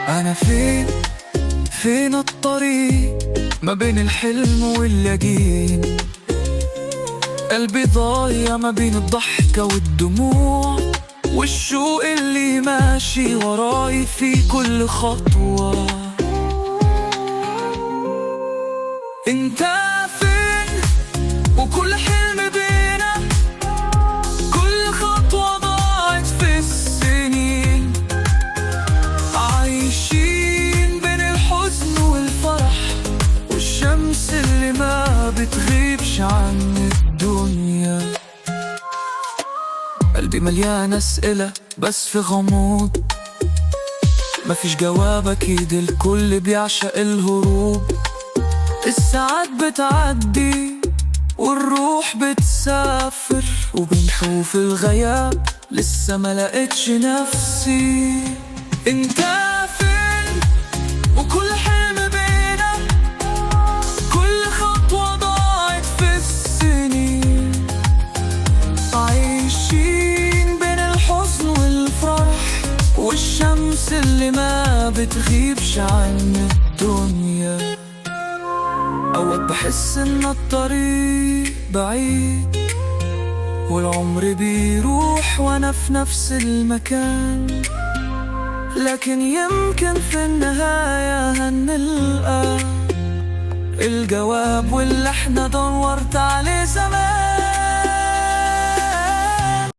أنا فين الطريق ما بين الحلم واليقين؟ قلبي ضايع ما بين الضحكة والدموع، والشوق اللي ماشي وراي في كل خطوة. انت فين وكل حلم بينا؟ كل خطوة ضاعت في السنين، عايشين بين الحزن والفرح، والشمس اللي ما بتغيبش عن الدنيا. قلبي مليان أسئلة بس في غموض، مفيش جواب أكيد، الكل بيعشق الهروب. الساعات بتعدي والروح بتسافر، وبنشوف الغياب لسه ما لقيتش نفسي. انت فين وكل حلم بينا؟ كل خطوة ضاعت في السنين، عايشين بين الحزن والفرح، والشمس اللي ما بتغيبش عن الدنيا. أوقات بحس إن الطريق بعيد، والعمر بيروح وأنا في نفس المكان، لكن يمكن في النهاية هنلقى الجواب واللي احنا دورت عليه زمان.